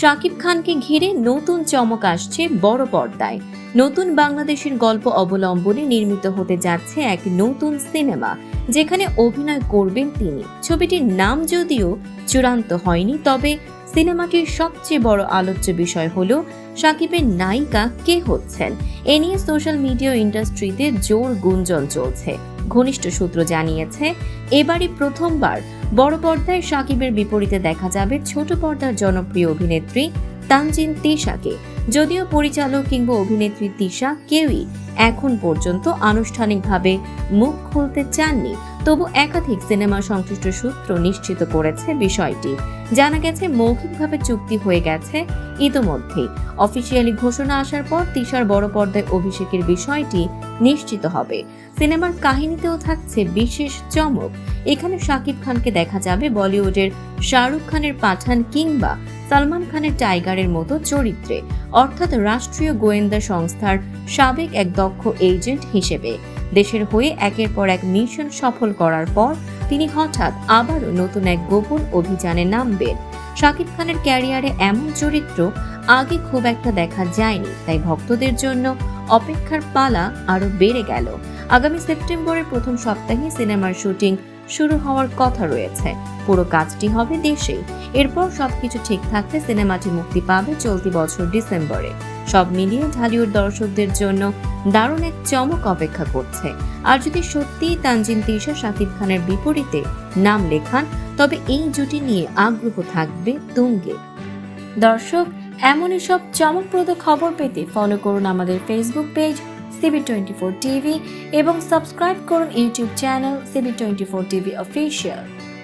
শাকিব খানকে ঘিরে নতুন চমক আসছে বড় পর্দায়। নতুন বাংলাদেশের গল্প অবলম্বনে নির্মিত হতে যাচ্ছে এক নতুন সিনেমা, যেখানে অভিনয় করবেন তিনি। ছবিটির নাম যদিও চূড়ান্ত হয়নি, তবে সিনেমাটির সবচেয়ে বড় আলোচ্য বিষয় হলো শাকিবের নায়িকা কে হচ্ছেন। এ নিয়ে সোশ্যাল মিডিয়া ইন্ডাস্ট্রিতে জোর গুঞ্জন চলছে। ঘনিষ্ঠ সূত্র জানিয়েছে, এবারই প্রথমবার বড় পর্দায় শাকিবের বিপরীতে দেখা যাবে ছোট পর্দার জনপ্রিয় অভিনেত্রী তানজিন তিশাকে। যদিও পরিচালক কিংবা অভিনেত্রী তিশা কেউই এখন পর্যন্ত আনুষ্ঠানিকভাবে মুখ খুলতে চাননি, তবু একাধিক সিনেমা সংশ্লিষ্ট সূত্র নিশ্চিত করেছে বিষয়টি। জানা গেছে, মৌখিকভাবে চুক্তি হয়ে গেছে ইতোমধ্যেই। অফিসিয়ালি ঘোষণা আসার পর তিশার বড় পর্দায় অভিষেকের বিষয়টি নিশ্চিত হবে। সিনেমার কাহিনীতেও থাকছে বিশেষ চমক। এখানে শাকিব খানকে দেখা যাবে বলিউডের শাহরুখ খানের পাঠান কিংবা সালমান খানের টাইগারের মতো চরিত্রে, অর্থাৎ রাষ্ট্রীয় গোয়েন্দা সংস্থার সাবেক এক দক্ষ এজেন্ট হিসেবে। দেশের হয়ে একের পর এক মিশন সফল করার পর তিনি হঠাৎ আবারও নতুন এক গোপন অভিযানে নামবেন। শাকিব খানের ক্যারিয়ারে এমন চরিত্র আগে খুব একটা দেখা যায়নি, তাই ভক্তদের জন্য অপেক্ষার পালা আরো বেড়ে গেল। আগামী সেপ্টেম্বরের প্রথম সপ্তাহে সিনেমার শুটিং শুরু হওয়ার কথা রয়েছে। পুরো কাজটি হবে দেশেই। এরপর সবকিছু ঠিক থাকলে সিনেমাটি মুক্তি পাবে চলতি বছর ডিসেম্বরে। সব মিলিয়ে ঢালিউড দর্শকদের জন্য দারুণ এক চমক অপেক্ষা করছে। আর যদি সত্যিই তানজিন তিশা শাকিব খানের বিপরীতে নাম লেখান, তবে এই জুটি নিয়ে আগ্রহ থাকবে তুঙ্গে। দর্শক, এমনই সব চমকপ্রদ খবর পেতে ফলো করুন আমাদের ফেসবুক পেজ CB24 TV এবং সাবস্ক্রাইব করুন YouTube channel CB24 TV official.